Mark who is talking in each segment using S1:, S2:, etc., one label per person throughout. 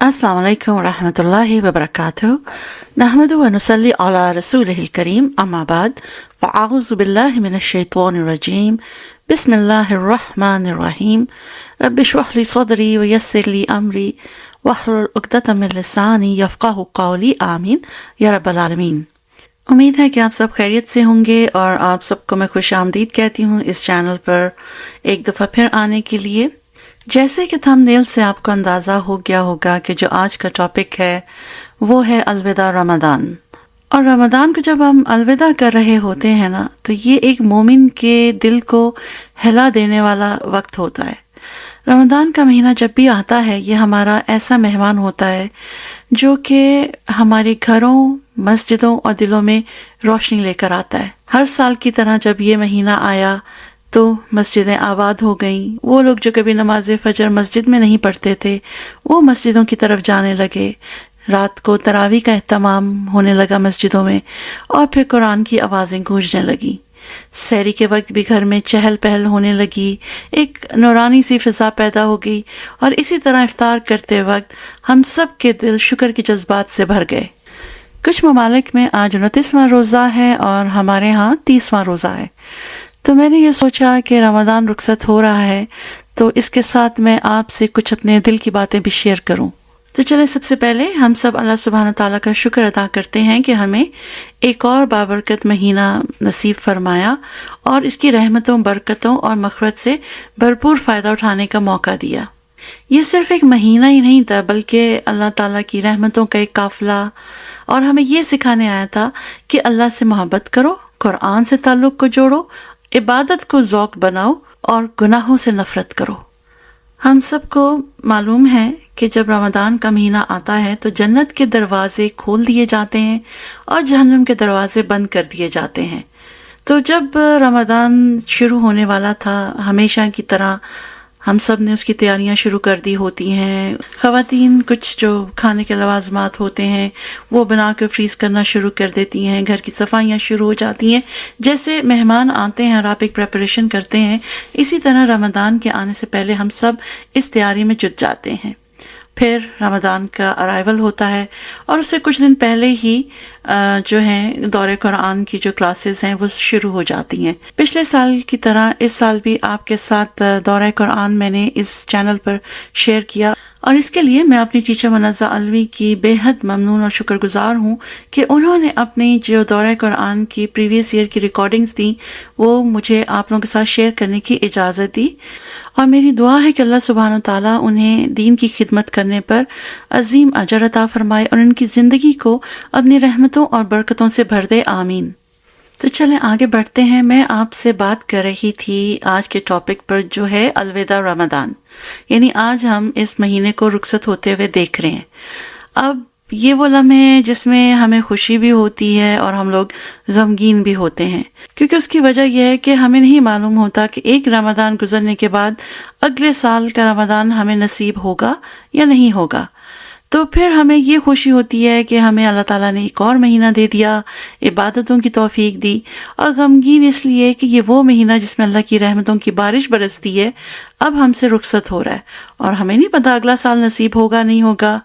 S1: السلام علیکم ورحمۃ اللہ وبرکاتہ نحمدہ ونصلی علی رسولہ الکریم اما بعد فاعوذ باللہ من الشیطان الرجیم بسم اللہ الرحمن الرحیم رب اشرح لی صدری ویسر لی امری واحلل عقدۃ من لسانی یفقہوا قولی آمین یا رب العالمین۔ امید ہے کہ آپ سب خیریت سے ہوں گے اور آپ سب کو میں خوش آمدید کہتی ہوں اس چینل پر ایک دفعہ پھر آنے کے لیے۔ جیسے کہ تھمبنیل سے آپ کو اندازہ ہو گیا ہوگا کہ جو آج کا ٹاپک ہے وہ ہے الوداع رمضان۔ اور رمضان کو جب ہم الوداع کر رہے ہوتے ہیں نا تو یہ ایک مومن کے دل کو ہلا دینے والا وقت ہوتا ہے۔ رمضان کا مہینہ جب بھی آتا ہے یہ ہمارا ایسا مہمان ہوتا ہے جو کہ ہمارے گھروں، مسجدوں اور دلوں میں روشنی لے کر آتا ہے۔ ہر سال کی طرح جب یہ مہینہ آیا تو مسجدیں آباد ہو گئیں۔ وہ لوگ جو کبھی نماز فجر مسجد میں نہیں پڑھتے تھے وہ مسجدوں کی طرف جانے لگے۔ رات کو تراویح کا اہتمام ہونے لگا مسجدوں میں، اور پھر قرآن کی آوازیں گونجنے لگیں۔ سحری کے وقت بھی گھر میں چہل پہل ہونے لگی، ایک نورانی سی فضا پیدا ہو گئی، اور اسی طرح افطار کرتے وقت ہم سب کے دل شکر کے جذبات سے بھر گئے۔ کچھ ممالک میں آج 29واں روزہ ہے اور ہمارے ہاں 30واں روزہ ہے۔ تو میں نے یہ سوچا کہ رمضان رخصت ہو رہا ہے تو اس کے ساتھ میں آپ سے کچھ اپنے دل کی باتیں بھی شیئر کروں۔ تو چلیں سب سے پہلے ہم سب اللہ سبحانہ تعالیٰ کا شکر ادا کرتے ہیں کہ ہمیں ایک اور بابرکت مہینہ نصیب فرمایا اور اس کی رحمتوں، برکتوں اور مغفرت سے بھرپور فائدہ اٹھانے کا موقع دیا۔ یہ صرف ایک مہینہ ہی نہیں تھا بلکہ اللہ تعالیٰ کی رحمتوں کا ایک قافلہ، اور ہمیں یہ سکھانے آیا تھا کہ اللہ سے محبت کرو، قرآن سے تعلق کو جوڑو، عبادت کو ذوق بناؤ اور گناہوں سے نفرت کرو۔ ہم سب کو معلوم ہے کہ جب رمضان کا مہینہ آتا ہے تو جنت کے دروازے کھول دیے جاتے ہیں اور جہنم کے دروازے بند کر دیے جاتے ہیں۔ تو جب رمضان شروع ہونے والا تھا ہمیشہ کی طرح ہم سب نے اس کی تیاریاں شروع کر دی ہوتی ہیں۔ خواتین کچھ جو کھانے کے لوازمات ہوتے ہیں وہ بنا کر فریز کرنا شروع کر دیتی ہیں، گھر کی صفائیاں شروع ہو جاتی ہیں۔ جیسے مہمان آتے ہیں اور آپ ایک پریپریشن کرتے ہیں، اسی طرح رمضان کے آنے سے پہلے ہم سب اس تیاری میں جٹ جاتے ہیں۔ پھر رمضان کا ارائیول ہوتا ہے اور اس سے کچھ دن پہلے ہی جو ہیں دورہ قرآن کی جو کلاسز ہیں وہ شروع ہو جاتی ہیں۔ پچھلے سال کی طرح اس سال بھی آپ کے ساتھ دورہ قرآن میں نے اس چینل پر شیئر کیا، اور اس کے لیے میں اپنی ٹیچر منزہ علوی کی بے حد ممنون اور شکر گزار ہوں کہ انہوں نے اپنی جو دورہ قرآن کی پریویس ایئر کی ریکارڈنگز دیں وہ مجھے آپ لوگوں کے ساتھ شیئر کرنے کی اجازت دی، اور میری دعا ہے کہ اللہ سبحانہ تعالیٰ انہیں دین کی خدمت کرنے پر عظیم اجر عطا فرمائے اور ان کی زندگی کو اپنی رحمتوں اور برکتوں سے بھر دے، آمین۔ تو چلیں آگے بڑھتے ہیں۔ میں آپ سے بات کر رہی تھی آج کے ٹاپک پر جو ہے الوداع رمضان، یعنی آج ہم اس مہینے کو رخصت ہوتے ہوئے دیکھ رہے ہیں۔ اب یہ وہ لمحے ہیں جس میں ہمیں خوشی بھی ہوتی ہے اور ہم لوگ غمگین بھی ہوتے ہیں، کیونکہ اس کی وجہ یہ ہے کہ ہمیں نہیں معلوم ہوتا کہ ایک رمضان گزرنے کے بعد اگلے سال کا رمضان ہمیں نصیب ہوگا یا نہیں ہوگا۔ تو پھر ہمیں یہ خوشی ہوتی ہے کہ ہمیں اللہ تعالیٰ نے ایک اور مہینہ دے دیا، عبادتوں کی توفیق دی، اور غمگین اس لیے کہ یہ وہ مہینہ جس میں اللہ کی رحمتوں کی بارش برستی ہے اب ہم سے رخصت ہو رہا ہے، اور ہمیں نہیں پتہ اگلا سال نصیب ہوگا نہیں ہوگا،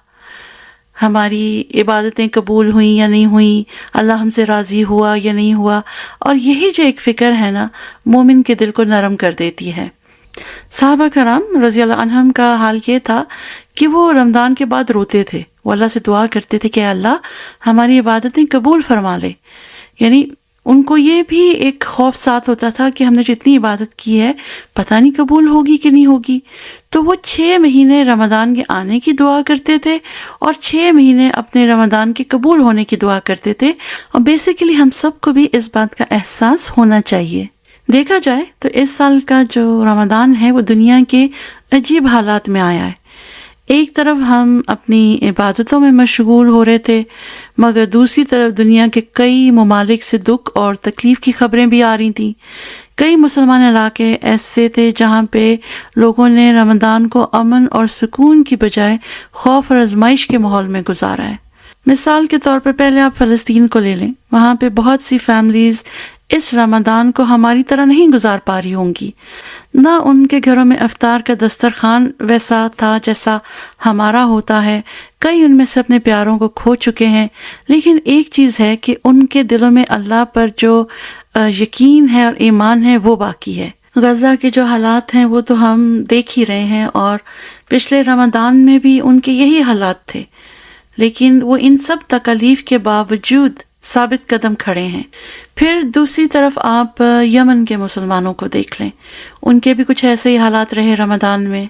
S1: ہماری عبادتیں قبول ہوئیں یا نہیں ہوئیں، اللہ ہم سے راضی ہوا یا نہیں ہوا۔ اور یہی جو ایک فکر ہے نا مومن کے دل کو نرم کر دیتی ہے۔ صحابہ کرام رضی اللہ عنہم کا حال یہ تھا کہ وہ رمضان کے بعد روتے تھے، وہ اللہ سے دعا کرتے تھے کہ اللہ ہماری عبادتیں قبول فرما لے، یعنی ان کو یہ بھی ایک خوف ساتھ ہوتا تھا کہ ہم نے جتنی عبادت کی ہے پتہ نہیں قبول ہوگی کہ نہیں ہوگی۔ تو وہ 6 مہینے رمضان کے آنے کی دعا کرتے تھے اور 6 مہینے اپنے رمضان کے قبول ہونے کی دعا کرتے تھے، اور بیسیکلی ہم سب کو بھی اس بات کا احساس ہونا چاہیے۔ دیکھا جائے تو اس سال کا جو رمضان ہے وہ دنیا کے عجیب حالات میں آیا ہے۔ ایک طرف ہم اپنی عبادتوں میں مشغول ہو رہے تھے، مگر دوسری طرف دنیا کے کئی ممالک سے دکھ اور تکلیف کی خبریں بھی آ رہی تھیں۔ کئی مسلمان علاقے ایسے تھے جہاں پہ لوگوں نے رمضان کو امن اور سکون کی بجائے خوف اور آزمائش کے ماحول میں گزارا ہے۔ مثال کے طور پر پہلے آپ فلسطین کو لے لیں، وہاں پہ بہت سی فیملیز اس رمضان کو ہماری طرح نہیں گزار پا رہی ہوں گی، نہ ان کے گھروں میں افطار کا دسترخوان ویسا تھا جیسا ہمارا ہوتا ہے، کئی ان میں سے اپنے پیاروں کو کھو چکے ہیں، لیکن ایک چیز ہے کہ ان کے دلوں میں اللہ پر جو یقین ہے اور ایمان ہے وہ باقی ہے۔ غزہ کے جو حالات ہیں وہ تو ہم دیکھ ہی رہے ہیں، اور پچھلے رمضان میں بھی ان کے یہی حالات تھے، لیکن وہ ان سب تکالیف کے باوجود ثابت قدم کھڑے ہیں۔ پھر دوسری طرف آپ یمن کے مسلمانوں کو دیکھ لیں، ان کے بھی کچھ ایسے ہی حالات رہے رمضان میں۔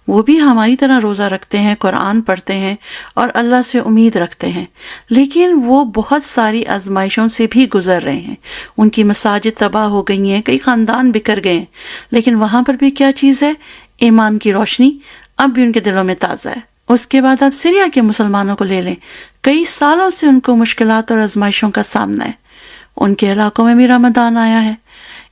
S1: وہ بھی ہماری طرح روزہ رکھتے ہیں، قرآن پڑھتے ہیں اور اللہ سے امید رکھتے ہیں، لیکن وہ بہت ساری آزمائشوں سے بھی گزر رہے ہیں۔ ان کی مساجد تباہ ہو گئی ہیں، کئی خاندان بکھر گئے ہیں، لیکن وہاں پر بھی کیا چیز ہے؟ ایمان کی روشنی اب بھی ان کے دلوں میں تازہ ہے۔ اس کے بعد آپ سیریا کے مسلمانوں کو لے لیں، کئی سالوں سے ان کو مشکلات اور آزمائشوں کا سامنا ہے، ان کے علاقوں میں بھی رمضان آیا ہے۔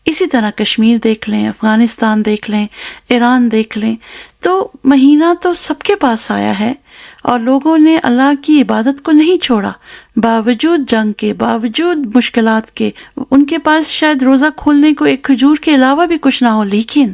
S1: اسی طرح کشمیر دیکھ لیں، افغانستان دیکھ لیں، ایران دیکھ لیں، تو مہینہ تو سب کے پاس آیا ہے، اور لوگوں نے اللہ کی عبادت کو نہیں چھوڑا، باوجود جنگ کے، باوجود مشکلات کے۔ ان کے پاس شاید روزہ کھولنے کو ایک کھجور کے علاوہ بھی کچھ نہ ہو، لیکن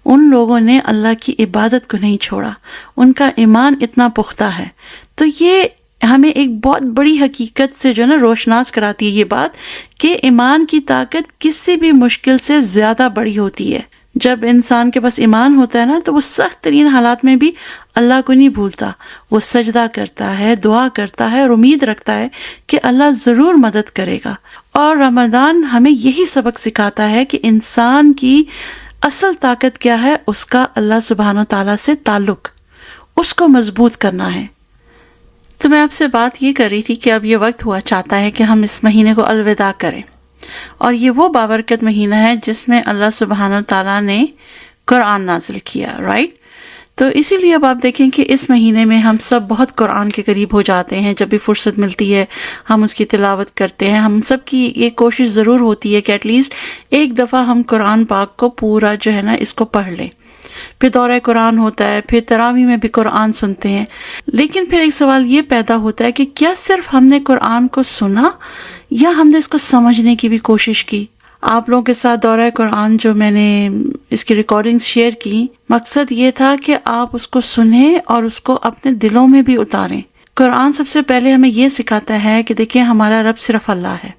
S1: ان لوگوں نے اللہ کی عبادت کو نہیں چھوڑا، ان کا ایمان اتنا پختہ ہے۔ تو یہ ہمیں ایک بہت بڑی حقیقت سے جو نا روشناس کراتی ہے یہ بات کہ ایمان کی طاقت کسی بھی مشکل سے زیادہ بڑی ہوتی ہے۔ جب انسان کے پاس ایمان ہوتا ہے نا تو وہ سخت ترین حالات میں بھی اللہ کو نہیں بھولتا، وہ سجدہ کرتا ہے، دعا کرتا ہے اور امید رکھتا ہے کہ اللہ ضرور مدد کرے گا۔ اور رمضان ہمیں یہی سبق سکھاتا ہے کہ انسان کی اصل طاقت کیا ہے، اس کا اللہ سبحانہ و تعالیٰ سے تعلق، اس کو مضبوط کرنا ہے۔ تو میں آپ سے بات یہ کر رہی تھی کہ اب یہ وقت ہوا چاہتا ہے کہ ہم اس مہینے کو الوداع کریں، اور یہ وہ بابرکت مہینہ ہے جس میں اللہ سبحانہ تعالیٰ نے قرآن نازل کیا، رائٹ؟ تو اسی لیے اب آپ دیکھیں کہ اس مہینے میں ہم سب بہت قرآن کے قریب ہو جاتے ہیں، جب بھی فرصت ملتی ہے ہم اس کی تلاوت کرتے ہیں۔ ہم سب کی یہ کوشش ضرور ہوتی ہے کہ ایٹ لیسٹ ایک دفعہ ہم قرآن پاک کو پورا جو ہے نا اس کو پڑھ لیں۔ پھر دورہ قرآن ہوتا ہے، پھر تراویح میں بھی قرآن سنتے ہیں، لیکن پھر ایک سوال یہ پیدا ہوتا ہے کہ کیا صرف ہم نے قرآن کو سنا یا ہم نے اس کو سمجھنے کی بھی کوشش کی؟ آپ لوگوں کے ساتھ دورہ قرآن جو میں نے اس کی ریکارڈنگز شیئر کی، مقصد یہ تھا کہ آپ اس کو سنیں اور اس کو اپنے دلوں میں بھی اتاریں۔ قرآن سب سے پہلے ہمیں یہ سکھاتا ہے کہ دیکھیں ہمارا رب صرف اللہ ہے،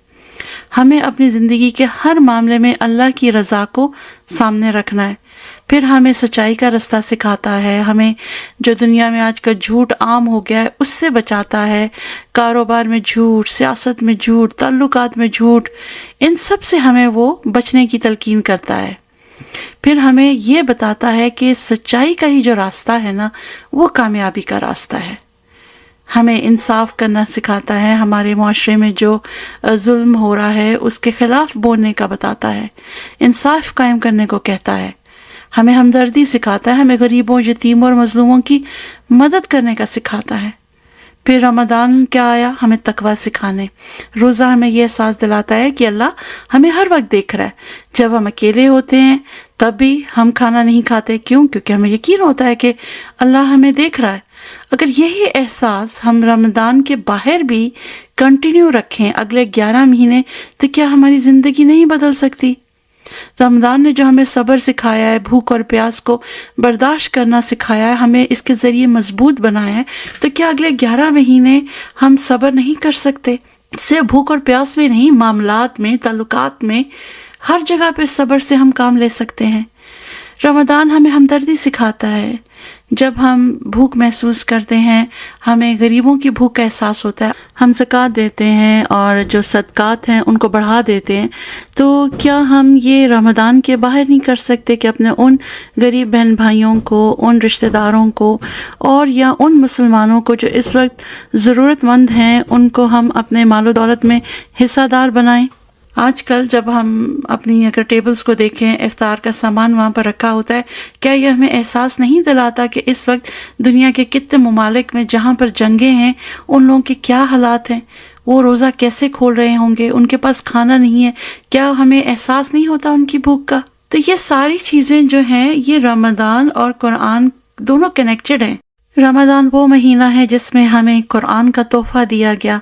S1: ہمیں اپنی زندگی کے ہر معاملے میں اللہ کی رضا کو سامنے رکھنا ہے۔ پھر ہمیں سچائی کا رستہ سکھاتا ہے، ہمیں جو دنیا میں آج کا جھوٹ عام ہو گیا ہے اس سے بچاتا ہے، کاروبار میں جھوٹ، سیاست میں جھوٹ، تعلقات میں جھوٹ، ان سب سے ہمیں وہ بچنے کی تلقین کرتا ہے۔ پھر ہمیں یہ بتاتا ہے کہ سچائی کا ہی جو راستہ ہے نا وہ کامیابی کا راستہ ہے، ہمیں انصاف کرنا سکھاتا ہے، ہمارے معاشرے میں جو ظلم ہو رہا ہے اس کے خلاف بولنے کا بتاتا ہے، انصاف قائم کرنے کو کہتا ہے، ہمیں ہمدردی سکھاتا ہے، ہمیں غریبوں، یتیموں اور مظلوموں کی مدد کرنے کا سکھاتا ہے۔ پھر رمضان کیا آیا؟ ہمیں تقویٰ سکھانے، روزہ ہمیں یہ احساس دلاتا ہے کہ اللہ ہمیں ہر وقت دیکھ رہا ہے، جب ہم اکیلے ہوتے ہیں تب بھی ہم کھانا نہیں کھاتے، کیوں؟ کیونکہ ہمیں یقین ہوتا ہے کہ اللہ ہمیں دیکھ رہا ہے۔ اگر یہی احساس ہم رمضان کے باہر بھی کنٹینیو رکھیں اگلے 11 مہینے، تو کیا ہماری زندگی نہیں بدل سکتی؟ رمضان نے جو ہمیں صبر سکھایا ہے، بھوک اور پیاس کو برداشت کرنا سکھایا ہے، ہمیں اس کے ذریعے مضبوط بنایا ہے، تو کیا اگلے 11 مہینے ہم صبر نہیں کر سکتے؟ صرف بھوک اور پیاس میں نہیں، معاملات میں، تعلقات میں، ہر جگہ پہ صبر سے ہم کام لے سکتے ہیں۔ رمضان ہمیں ہمدردی سکھاتا ہے، جب ہم بھوک محسوس کرتے ہیں، ہمیں غریبوں کی بھوک کا احساس ہوتا ہے، ہم زکوٰۃ دیتے ہیں اور جو صدقات ہیں ان کو بڑھا دیتے ہیں، تو کیا ہم یہ رمضان کے باہر نہیں کر سکتے کہ اپنے ان غریب بہن بھائیوں کو، ان رشتہ داروں کو، اور یا ان مسلمانوں کو جو اس وقت ضرورت مند ہیں، ان کو ہم اپنے مال و دولت میں حصہ دار بنائیں؟ آج کل جب ہم اپنی اگر ٹیبلز کو دیکھیں، افطار کا سامان وہاں پر رکھا ہوتا ہے، کیا یہ ہمیں احساس نہیں دلاتا کہ اس وقت دنیا کے کتنے ممالک میں جہاں پر جنگیں ہیں ان لوگوں کے کیا حالات ہیں، وہ روزہ کیسے کھول رہے ہوں گے، ان کے پاس کھانا نہیں ہے، کیا ہمیں احساس نہیں ہوتا ان کی بھوک کا؟ تو یہ ساری چیزیں جو ہیں یہ رمضان اور قرآن دونوں کنیکٹڈ ہیں۔ رمضان وہ مہینہ ہے جس میں ہمیں قرآن کا تحفہ دیا گیا۔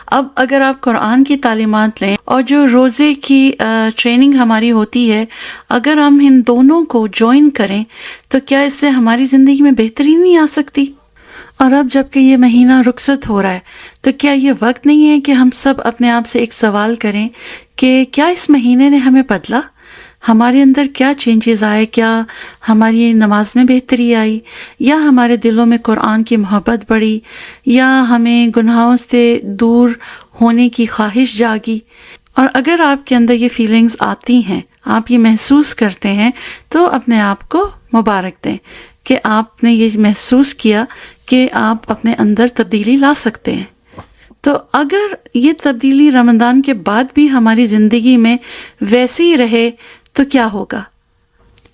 S1: اب اگر آپ قرآن کی تعلیمات لیں اور جو روزے کی ٹریننگ ہماری ہوتی ہے، اگر ہم ان دونوں کو جوائن کریں تو کیا اس سے ہماری زندگی میں بہتری نہیں آ سکتی؟ اور اب جب کہ یہ مہینہ رخصت ہو رہا ہے تو کیا یہ وقت نہیں ہے کہ ہم سب اپنے آپ سے ایک سوال کریں کہ کیا اس مہینے نے ہمیں بدلا؟ ہمارے اندر کیا چینجز آئے؟ کیا ہماری نماز میں بہتری آئی، یا ہمارے دلوں میں قرآن کی محبت بڑھی، یا ہمیں گناہوں سے دور ہونے کی خواہش جاگی؟ اور اگر آپ کے اندر یہ فیلنگز آتی ہیں، آپ یہ محسوس کرتے ہیں، تو اپنے آپ کو مبارک دیں کہ آپ نے یہ محسوس کیا کہ آپ اپنے اندر تبدیلی لا سکتے ہیں۔ تو اگر یہ تبدیلی رمضان کے بعد بھی ہماری زندگی میں ویسی ہی رہے تو کیا ہوگا؟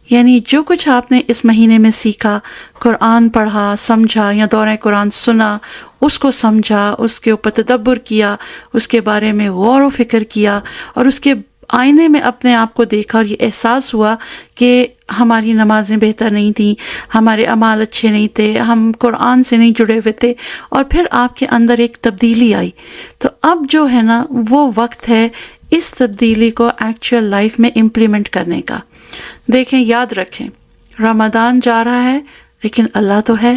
S1: یعنی جو کچھ آپ نے اس مہینے میں سیکھا، قرآن پڑھا، سمجھا، یا دورہ قرآن سنا، اس کو سمجھا، اس کے اوپر تدبر کیا، اس کے بارے میں غور و فکر کیا، اور اس کے آئینے میں اپنے آپ کو دیکھا اور یہ احساس ہوا کہ ہماری نمازیں بہتر نہیں تھیں، ہمارے اعمال اچھے نہیں تھے، ہم قرآن سے نہیں جڑے ہوئے تھے، اور پھر آپ کے اندر ایک تبدیلی آئی، تو اب جو ہے نا وہ وقت ہے اس تبدیلی کو ایکچوئل لائف میں امپلیمنٹ کرنے کا۔ دیکھیں، یاد رکھیں، رمضان جا رہا ہے لیکن اللہ تو ہے،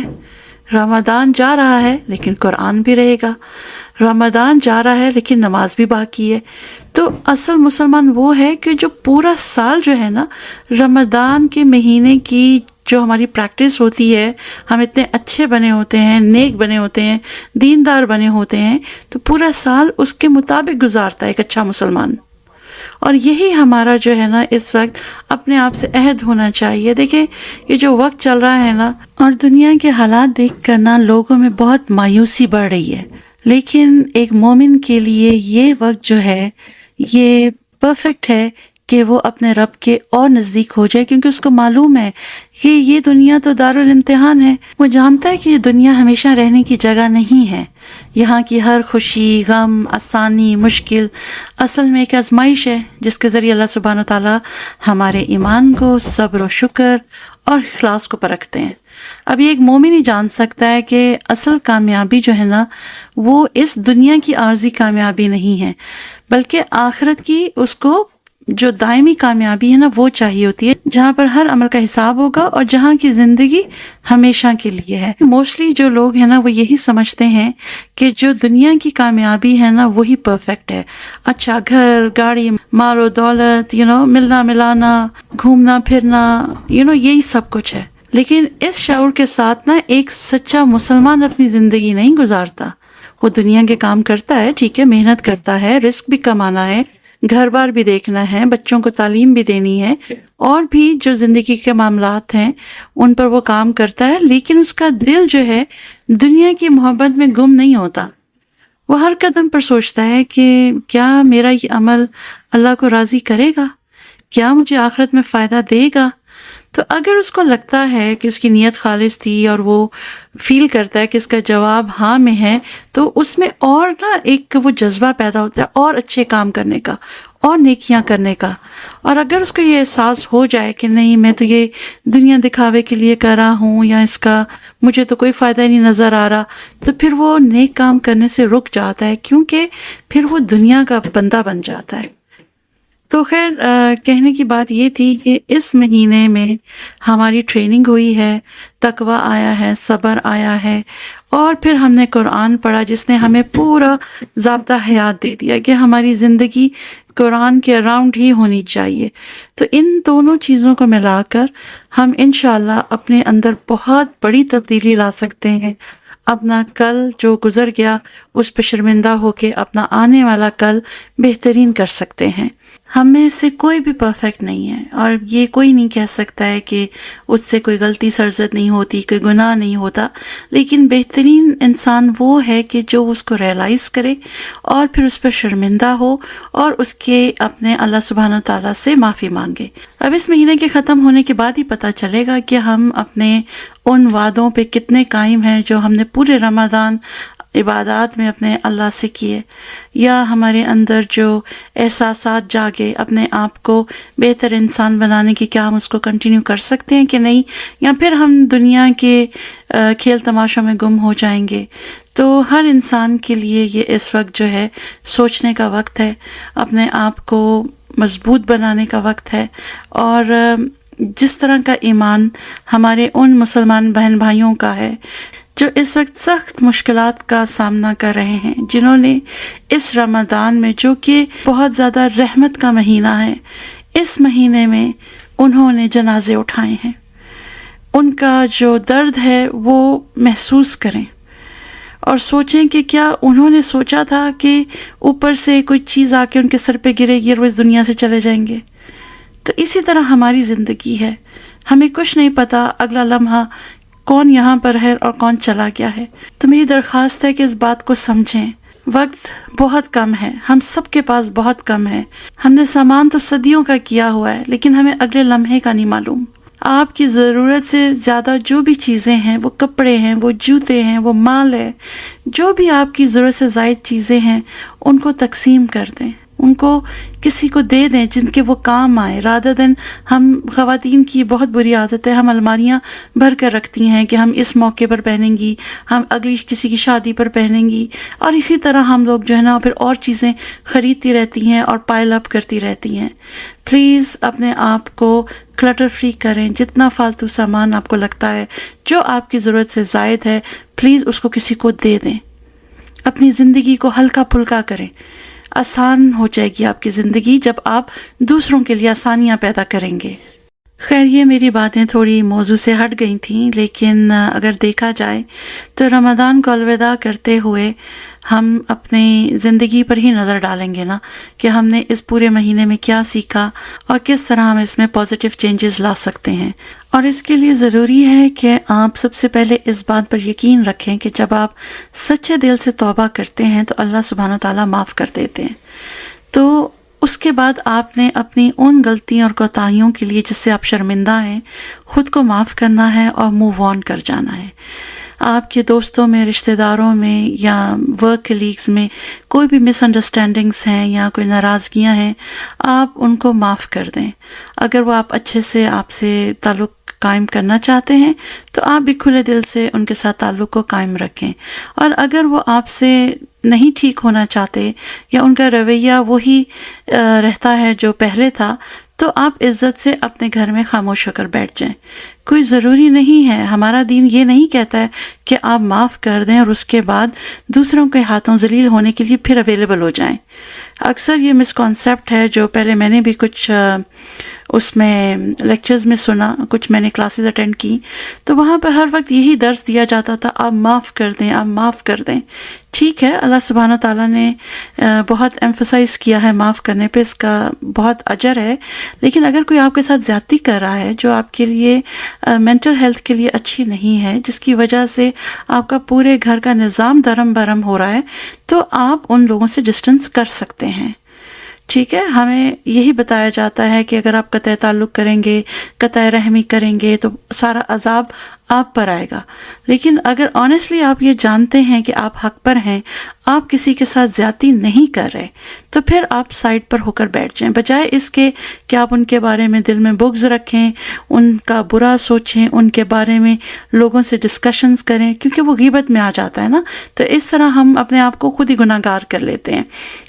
S1: رمضان جا رہا ہے لیکن قرآن بھی رہے گا، رمضان جا رہا ہے لیکن نماز بھی باقی ہے۔ تو اصل مسلمان وہ ہے کہ جو پورا سال جو ہے نا رمضان کے مہینے کی جو ہماری پریکٹس ہوتی ہے، ہم اتنے اچھے بنے ہوتے ہیں، نیک بنے ہوتے ہیں، دیندار بنے ہوتے ہیں، تو پورا سال اس کے مطابق گزارتا ہے ایک اچھا مسلمان۔ اور یہی ہمارا جو ہے نا اس وقت اپنے آپ سے عہد ہونا چاہیے۔ دیکھیں، یہ جو وقت چل رہا ہے نا، اور دنیا کے حالات دیکھ کر نا لوگوں میں بہت مایوسی بڑھ رہی ہے، لیکن ایک مومن کے لیے یہ وقت جو ہے یہ پرفیکٹ ہے کہ وہ اپنے رب کے اور نزدیک ہو جائے، کیونکہ اس کو معلوم ہے کہ یہ دنیا تو دارالامتحان ہے۔ وہ جانتا ہے کہ یہ دنیا ہمیشہ رہنے کی جگہ نہیں ہے، یہاں کی ہر خوشی، غم، آسانی، مشکل اصل میں ایک آزمائش ہے جس کے ذریعے اللہ سبحانہ و تعالیٰ ہمارے ایمان کو، صبر و شکر اور اخلاص کو پرکھتے ہیں۔ اب یہ ایک مومن ہی جان سکتا ہے کہ اصل کامیابی جو ہے نا وہ اس دنیا کی عارضی کامیابی نہیں ہے، بلکہ آخرت کی اس کو جو دائمی کامیابی ہے نا وہ چاہیے ہوتی ہے، جہاں پر ہر عمل کا حساب ہوگا اور جہاں کی زندگی ہمیشہ کے لیے ہے۔ موسٹلی جو لوگ ہیں نا وہ یہی سمجھتے ہیں کہ جو دنیا کی کامیابی ہے نا وہی پرفیکٹ ہے، اچھا گھر، گاڑی، مال و دولت، ملنا ملانا، گھومنا پھرنا، یہی سب کچھ ہے۔ لیکن اس شعور کے ساتھ نا ایک سچا مسلمان اپنی زندگی نہیں گزارتا۔ وہ دنیا کے کام کرتا ہے، ٹھیک ہے، محنت کرتا ہے، رزق بھی کمانا ہے، گھر بار بھی دیکھنا ہے، بچوں کو تعلیم بھی دینی ہے، اور بھی جو زندگی کے معاملات ہیں ان پر وہ کام کرتا ہے، لیکن اس کا دل جو ہے دنیا کی محبت میں گم نہیں ہوتا۔ وہ ہر قدم پر سوچتا ہے کہ کیا میرا یہ عمل اللہ کو راضی کرے گا، کیا مجھے آخرت میں فائدہ دے گا۔ تو اگر اس کو لگتا ہے کہ اس کی نیت خالص تھی اور وہ فیل کرتا ہے کہ اس کا جواب ہاں میں ہے، تو اس میں اور نا ایک وہ جذبہ پیدا ہوتا ہے اور اچھے کام کرنے کا اور نیکیاں کرنے کا۔ اور اگر اس کو یہ احساس ہو جائے کہ نہیں، میں تو یہ دنیا دکھاوے کے لیے کر رہا ہوں، یا اس کا مجھے تو کوئی فائدہ نہیں نظر آ رہا، تو پھر وہ نیک کام کرنے سے رک جاتا ہے، کیونکہ پھر وہ دنیا کا بندہ بن جاتا ہے۔ تو خیر، کہنے کی بات یہ تھی کہ اس مہینے میں ہماری ٹریننگ ہوئی ہے، تقویٰ آیا ہے، صبر آیا ہے، اور پھر ہم نے قرآن پڑھا جس نے ہمیں پورا ضابطہ حیات دے دیا کہ ہماری زندگی قرآن کے اراؤنڈ ہی ہونی چاہیے۔ تو ان دونوں چیزوں کو ملا کر ہم انشاءاللہ اپنے اندر بہت بڑی تبدیلی لا سکتے ہیں، اپنا کل جو گزر گیا اس پہ شرمندہ ہو کے اپنا آنے والا کل بہترین کر سکتے ہیں۔ ہم میں سے کوئی بھی پرفیکٹ نہیں ہے، اور یہ کوئی نہیں کہہ سکتا ہے کہ اس سے کوئی غلطی سرزد نہیں ہوتی، کوئی گناہ نہیں ہوتا، لیکن بہترین انسان وہ ہے کہ جو اس کو ریئلائز کرے اور پھر اس پر شرمندہ ہو اور اس کے اپنے اللہ سبحانہ تعالیٰ سے معافی مانگے۔ اب اس مہینے کے ختم ہونے کے بعد ہی پتہ چلے گا کہ ہم اپنے ان وعدوں پہ کتنے قائم ہیں جو ہم نے پورے رمضان عبادات میں اپنے اللہ سے کیے، یا ہمارے اندر جو احساسات جاگے اپنے آپ کو بہتر انسان بنانے کی، کیا ہم اس کو کنٹینیو کر سکتے ہیں کہ نہیں، یا پھر ہم دنیا کے کھیل تماشوں میں گم ہو جائیں گے۔ تو ہر انسان کے لیے یہ اس وقت جو ہے سوچنے کا وقت ہے، اپنے آپ کو مضبوط بنانے کا وقت ہے، اور جس طرح کا ایمان ہمارے ان مسلمان بہن بھائیوں کا ہے جو اس وقت سخت مشکلات کا سامنا کر رہے ہیں، جنہوں نے اس رمضان میں، جو کہ بہت زیادہ رحمت کا مہینہ ہے، اس مہینے میں انہوں نے جنازے اٹھائے ہیں، ان کا جو درد ہے وہ محسوس کریں اور سوچیں کہ کیا انہوں نے سوچا تھا کہ اوپر سے کوئی چیز آ کے ان کے سر پہ گرے گی اور وہ اس دنیا سے چلے جائیں گے۔ تو اسی طرح ہماری زندگی ہے، ہمیں کچھ نہیں پتا اگلا لمحہ کون یہاں پر ہے اور کون چلا گیا ہے۔ تو میری درخواست ہے کہ اس بات کو سمجھیں، وقت بہت کم ہے، ہم سب کے پاس بہت کم ہے، ہم نے سامان تو صدیوں کا کیا ہوا ہے، لیکن ہمیں اگلے لمحے کا نہیں معلوم۔ آپ کی ضرورت سے زیادہ جو بھی چیزیں ہیں، وہ کپڑے ہیں، وہ جوتے ہیں، وہ مال ہے، جو بھی آپ کی ضرورت سے زائد چیزیں ہیں، ان کو تقسیم کر دیں، ان کو کسی کو دے دیں جن کے وہ کام آئے، رادر دین ہم خواتین کی بہت بری عادت ہے، ہم الماریاں بھر کر رکھتی ہیں کہ ہم اس موقع پر پہنیں گی، ہم اگلی کسی کی شادی پر پہنیں گی، اور اسی طرح ہم لوگ جو ہے نا پھر اور چیزیں خریدتی رہتی ہیں اور پائل اپ کرتی رہتی ہیں۔ پلیز اپنے آپ کو کلٹر فری کریں، جتنا فالتو سامان آپ کو لگتا ہے جو آپ کی ضرورت سے زائد ہے، پلیز اس کو کسی کو دے دیں، اپنی زندگی کو ہلکا پھلکا کریں، آسان ہو جائے گی آپ کی زندگی جب آپ دوسروں کے لیے آسانیاں پیدا کریں گے۔ خیر، یہ میری باتیں تھوڑی موضوع سے ہٹ گئی تھیں، لیکن اگر دیکھا جائے تو رمضان کو الوداع کرتے ہوئے ہم اپنی زندگی پر ہی نظر ڈالیں گے نا کہ ہم نے اس پورے مہینے میں کیا سیکھا اور کس طرح ہم اس میں پازیٹیو چینجز لا سکتے ہیں۔ اور اس کے لیے ضروری ہے کہ آپ سب سے پہلے اس بات پر یقین رکھیں کہ جب آپ سچے دل سے توبہ کرتے ہیں تو اللہ سبحانہ وتعالیٰ معاف کر دیتے ہیں۔ تو اس کے بعد آپ نے اپنی ان غلطیوں اور کوتاہیوں کے لیے جس سے آپ شرمندہ ہیں، خود کو معاف کرنا ہے اور موو آن کر جانا ہے۔ آپ کے دوستوں میں، رشتہ داروں میں یا ورک کلیگز میں کوئی بھی مس انڈرسٹینڈنگز ہیں یا کوئی ناراضگیاں ہیں، آپ ان کو معاف کر دیں۔ اگر وہ آپ اچھے سے آپ سے تعلق قائم کرنا چاہتے ہیں تو آپ بھی کھلے دل سے ان کے ساتھ تعلق کو قائم رکھیں، اور اگر وہ آپ سے نہیں ٹھیک ہونا چاہتے یا ان کا رویہ وہی رہتا ہے جو پہلے تھا، تو آپ عزت سے اپنے گھر میں خاموش ہو کر بیٹھ جائیں۔ کوئی ضروری نہیں ہے، ہمارا دین یہ نہیں کہتا ہے کہ آپ معاف کر دیں اور اس کے بعد دوسروں کے ہاتھوں ذلیل ہونے کے لیے پھر اویلیبل ہو جائیں۔ اکثر یہ مسکانسیپٹ ہے جو پہلے میں نے بھی کچھ اس میں لیکچرز میں سنا، کچھ میں نے کلاسز اٹینڈ کی، تو وہاں پہ ہر وقت یہی درس دیا جاتا تھا، آپ معاف کر دیں، آپ معاف کر دیں۔ ٹھیک ہے، اللہ سبحانہ تعالیٰ نے بہت ایمفسائز کیا ہے معاف کرنے پہ، اس کا بہت اجر ہے، لیکن اگر کوئی آپ کے ساتھ زیادتی کر رہا ہے جو آپ کے لیے مینٹل ہیلتھ کے لیے اچھی نہیں ہے، جس کی وجہ سے آپ کا پورے گھر کا نظام درم برم ہو رہا ہے، تو آپ ان لوگوں سے ڈسٹنس کر سکتے ہیں۔ ٹھیک ہے، ہمیں یہی بتایا جاتا ہے کہ اگر آپ قطع تعلق کریں گے، قطع رحمی کریں گے تو سارا عذاب آپ پر آئے گا، لیکن اگر آنیسٹلی آپ یہ جانتے ہیں کہ آپ حق پر ہیں، آپ کسی کے ساتھ زیادتی نہیں کر رہے، تو پھر آپ سائڈ پر ہو کر بیٹھ جائیں، بجائے اس کے کہ آپ ان کے بارے میں دل میں بغض رکھیں، ان کا برا سوچیں، ان کے بارے میں لوگوں سے ڈسکشنز کریں، کیونکہ وہ غیبت میں آ جاتا ہے نا، تو اس طرح ہم اپنے آپ کو خود ہی گناہ گار کر لیتے ہیں۔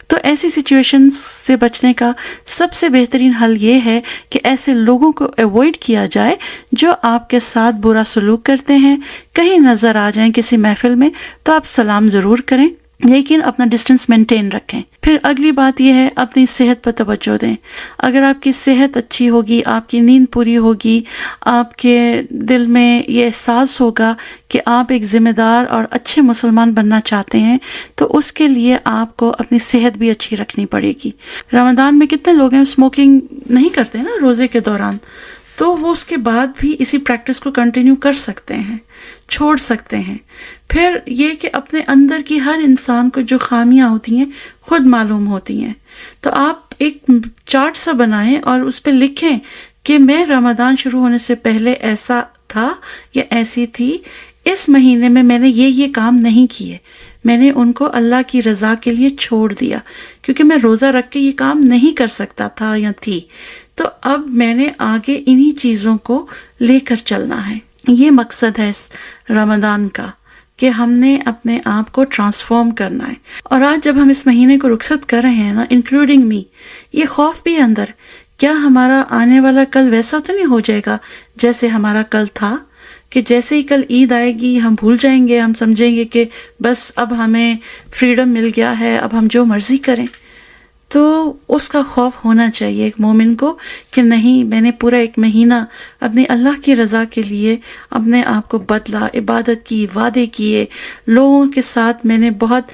S1: تو ایسی سچویشنز سے بچنے کا سب سے بہترین حل یہ ہے کہ ایسے لوگوں کو ایوائڈ کیا جائے جو آپ کے ساتھ برا سلوک کرتے ہیں۔ کہیں نظر آ جائیں کسی محفل میں تو آپ سلام ضرور کریں، لیکن اپنا ڈسٹنس مینٹین رکھیں۔ پھر اگلی بات یہ ہے، اپنی صحت پر توجہ دیں۔ اگر آپ کی صحت اچھی ہوگی، آپ کی نیند پوری ہوگی، آپ کے دل میں یہ احساس ہوگا کہ آپ ایک ذمہ دار اور اچھے مسلمان بننا چاہتے ہیں، تو اس کے لیے آپ کو اپنی صحت بھی اچھی رکھنی پڑے گی۔ رمضان میں کتنے لوگ ہیں اسموکنگ نہیں کرتے نا روزے کے دوران، تو وہ اس کے بعد بھی اسی پریکٹس کو کنٹینیو کر سکتے ہیں، چھوڑ سکتے ہیں۔ پھر یہ کہ اپنے اندر کی ہر انسان کو جو خامیاں ہوتی ہیں خود معلوم ہوتی ہیں، تو آپ ایک چارٹ سا بنائیں اور اس پہ لکھیں کہ میں رمضان شروع ہونے سے پہلے ایسا تھا یا ایسی تھی، اس مہینے میں نے یہ کام نہیں کیے، میں نے ان کو اللہ کی رضا کے لیے چھوڑ دیا، کیونکہ میں روزہ رکھ کے یہ کام نہیں کر سکتا تھا یا تھی، تو اب میں نے آگے انہی چیزوں کو لے کر چلنا ہے۔ یہ مقصد ہے اس رمضان کا کہ ہم نے اپنے آپ کو ٹرانسفارم کرنا ہے. اور آج جب ہم اس مہینے کو رخصت کر رہے ہیں نا، انکلوڈنگ می، یہ خوف بھی اندر، کیا ہمارا آنے والا کل ویسا تو نہیں ہو جائے گا جیسے ہمارا کل تھا، کہ جیسے ہی کل عید آئے گی ہم بھول جائیں گے، ہم سمجھیں گے کہ بس اب ہمیں فریڈم مل گیا ہے، اب ہم جو مرضی کریں. تو اس کا خوف ہونا چاہیے ایک مومن کو کہ نہیں، میں نے پورا ایک مہینہ اپنے اللہ کی رضا کے لیے اپنے آپ کو بدلا، عبادت کی، وعدے کیے، لوگوں کے ساتھ میں نے بہت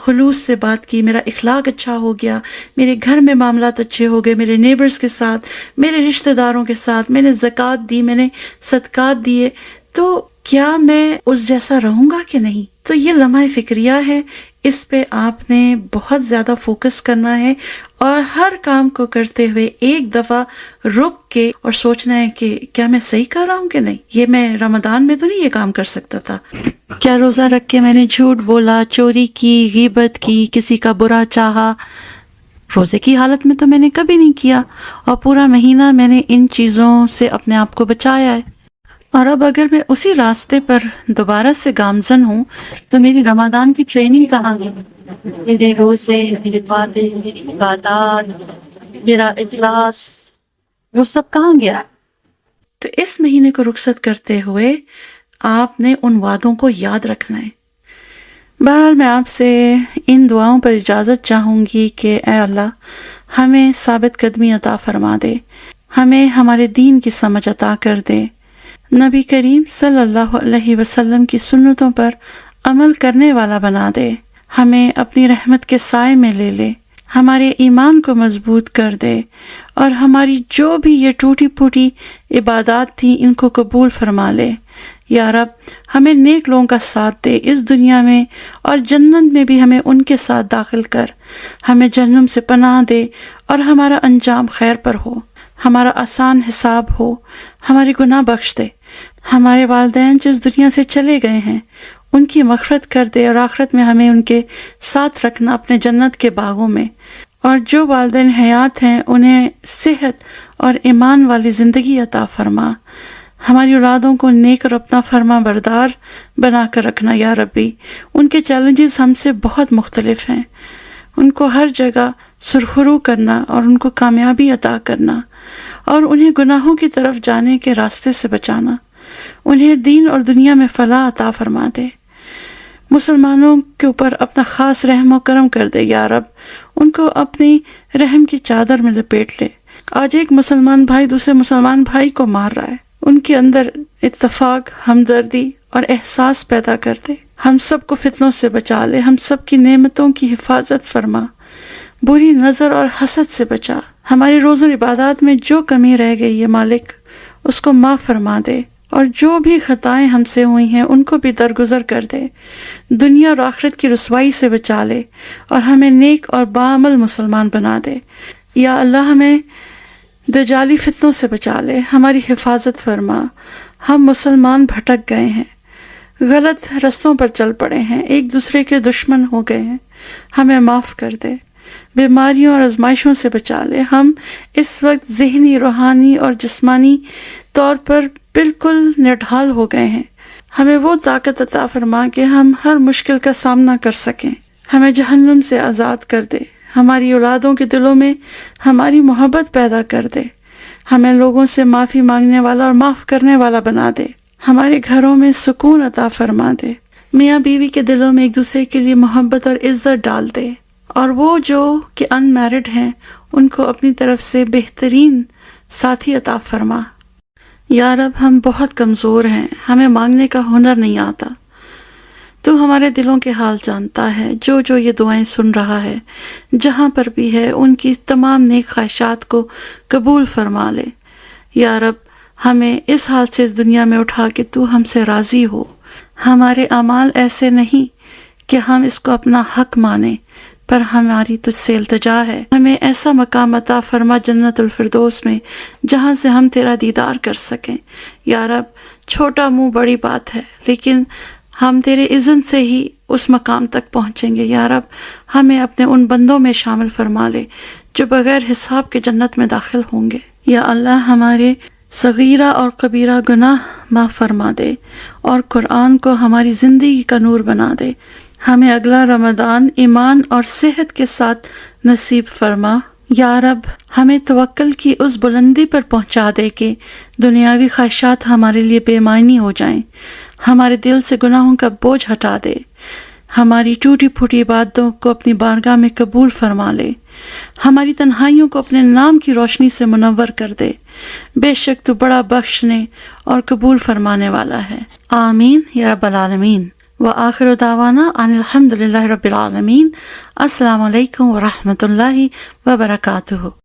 S1: خلوص سے بات کی، میرا اخلاق اچھا ہو گیا، میرے گھر میں معاملات اچھے ہو گئے، میرے نیبرز کے ساتھ، میرے رشتہ داروں کے ساتھ، میں نے زکوٰۃ دی، میں نے صدقات دیے. تو کیا میں اس جیسا رہوں گا کہ نہیں؟ تو یہ لمحہ فکریہ ہے، اس پہ آپ نے بہت زیادہ فوکس کرنا ہے، اور ہر کام کو کرتے ہوئے ایک دفعہ رک کے اور سوچنا ہے کہ کیا میں صحیح کر رہا ہوں کہ نہیں. یہ میں رمضان میں تو نہیں یہ کام کر سکتا تھا. کیا روزہ رکھ کے میں نے جھوٹ بولا، چوری کی، غیبت کی، کسی کا برا چاہا؟ روزے کی حالت میں تو میں نے کبھی نہیں کیا، اور پورا مہینہ میں نے ان چیزوں سے اپنے آپ کو بچایا ہے. اور اب اگر میں اسی راستے پر دوبارہ سے گامزن ہوں تو میری رمضان کی ٹریننگ کہاں گئی؟ میرے روزے، میرے وعدے، میری عبادات، میرا اخلاص، وہ سب کہاں گیا؟ تو اس مہینے کو رخصت کرتے ہوئے آپ نے ان وعدوں کو یاد رکھنا ہے. بہرحال میں آپ سے ان دعاؤں پر اجازت چاہوں گی کہ اے اللہ ہمیں ثابت قدمی عطا فرما دے، ہمیں ہمارے دین کی سمجھ عطا کر دے، نبی کریم صلی اللہ علیہ وسلم کی سنتوں پر عمل کرنے والا بنا دے، ہمیں اپنی رحمت کے سائے میں لے لے، ہمارے ایمان کو مضبوط کر دے، اور ہماری جو بھی یہ ٹوٹی پھوٹی عبادات تھیں ان کو قبول فرما لے. یا رب ہمیں نیک لوگوں کا ساتھ دے اس دنیا میں، اور جنت میں بھی ہمیں ان کے ساتھ داخل کر، ہمیں جہنم سے پناہ دے، اور ہمارا انجام خیر پر ہو، ہمارا آسان حساب ہو، ہمارے گناہ بخش دے. ہمارے والدین جو اس دنیا سے چلے گئے ہیں ان کی مغفرت کر دے، اور آخرت میں ہمیں ان کے ساتھ رکھنا اپنے جنت کے باغوں میں. اور جو والدین حیات ہیں انہیں صحت اور ایمان والی زندگی عطا فرما. ہماری اولادوں کو نیک اور اپنا فرما بردار بنا کر رکھنا یا ربی. ان کے چیلنجز ہم سے بہت مختلف ہیں، ان کو ہر جگہ سرخرو کرنا اور ان کو کامیابی عطا کرنا، اور انہیں گناہوں کی طرف جانے کے راستے سے بچانا. انہیں دین اور دنیا میں فلاح عطا فرما دے. مسلمانوں کے اوپر اپنا خاص رحم و کرم کر دے یا رب، ان کو اپنی رحم کی چادر میں لپیٹ لے. آج ایک مسلمان بھائی دوسرے مسلمان بھائی کو مار رہا ہے، ان کے اندر اتفاق، ہمدردی اور احساس پیدا کر دے. ہم سب کو فتنوں سے بچا لے، ہم سب کی نعمتوں کی حفاظت فرما، بری نظر اور حسد سے بچا. ہماری روز و عبادات میں جو کمی رہ گئی ہے مالک اس کو معاف فرما دے، اور جو بھی خطائیں ہم سے ہوئی ہیں ان کو بھی درگزر کر دے. دنیا اور آخرت کی رسوائی سے بچا لے، اور ہمیں نیک اور باعمل مسلمان بنا دے. یا اللہ ہمیں دجالی فتنوں سے بچا لے، ہماری حفاظت فرما. ہم مسلمان بھٹک گئے ہیں، غلط رستوں پر چل پڑے ہیں، ایک دوسرے کے دشمن ہو گئے ہیں، ہمیں معاف کر دے. بیماریوں اور آزمائشوں سے بچا لے. ہم اس وقت ذہنی، روحانی اور جسمانی طور پر بالکل نڈھال ہو گئے ہیں. ہمیں وہ طاقت عطا فرما کہ ہم ہر مشکل کا سامنا کر سکیں. ہمیں جہنم سے آزاد کر دے. ہماری اولادوں کے دلوں میں ہماری محبت پیدا کر دے. ہمیں لوگوں سے معافی مانگنے والا اور معاف کرنے والا بنا دے. ہمارے گھروں میں سکون عطا فرما دے. میاں بیوی کے دلوں میں ایک دوسرے کے لیے محبت اور عزت ڈال دے. اور وہ جو کہ ان میرڈ ہیں ان کو اپنی طرف سے بہترین ساتھی عطا فرما. یا رب ہم بہت کمزور ہیں، ہمیں مانگنے کا ہنر نہیں آتا. تو ہمارے دلوں کے حال جانتا ہے. جو یہ دعائیں سن رہا ہے جہاں پر بھی ہے ان کی تمام نیک خواہشات کو قبول فرما لے. یا رب ہمیں اس حال سے اس دنیا میں اٹھا کہ تو ہم سے راضی ہو. ہمارے اعمال ایسے نہیں کہ ہم اس کو اپنا حق مانیں، پر ہماری تجھ سے التجا ہے. ہمیں ایسا مقام عطا فرما جنت الفردوس میں جہاں سے ہم تیرا دیدار کر سکیں. یا رب چھوٹا منہ بڑی بات ہے، لیکن ہم تیرے اذن سے ہی اس مقام تک پہنچیں گے. یا رب ہمیں اپنے ان بندوں میں شامل فرما لے جو بغیر حساب کے جنت میں داخل ہوں گے. یا اللہ ہمارے صغیرہ اور کبیرہ گناہ معاف فرما دے اور قرآن کو ہماری زندگی کا نور بنا دے۔ ہمیں اگلا رمضان ایمان اور صحت کے ساتھ نصیب فرما۔ یا رب، ہمیں توکل کی اس بلندی پر پہنچا دے کہ دنیاوی خواہشات ہمارے لیے بے معنی ہو جائیں۔ ہمارے دل سے گناہوں کا بوجھ ہٹا دے، ہماری ٹوٹی پھوٹی عبادتوں کو اپنی بارگاہ میں قبول فرما لے، ہماری تنہائیوں کو اپنے نام کی روشنی سے منور کر دے۔ بے شک تو بڑا بخشنے اور قبول فرمانے والا ہے۔ آمین یا رب العالمین۔ وآخر دعوانا ان الحمد للہ رب العالمین۔ السلام علیکم ورحمۃ اللہ وبرکاتہ۔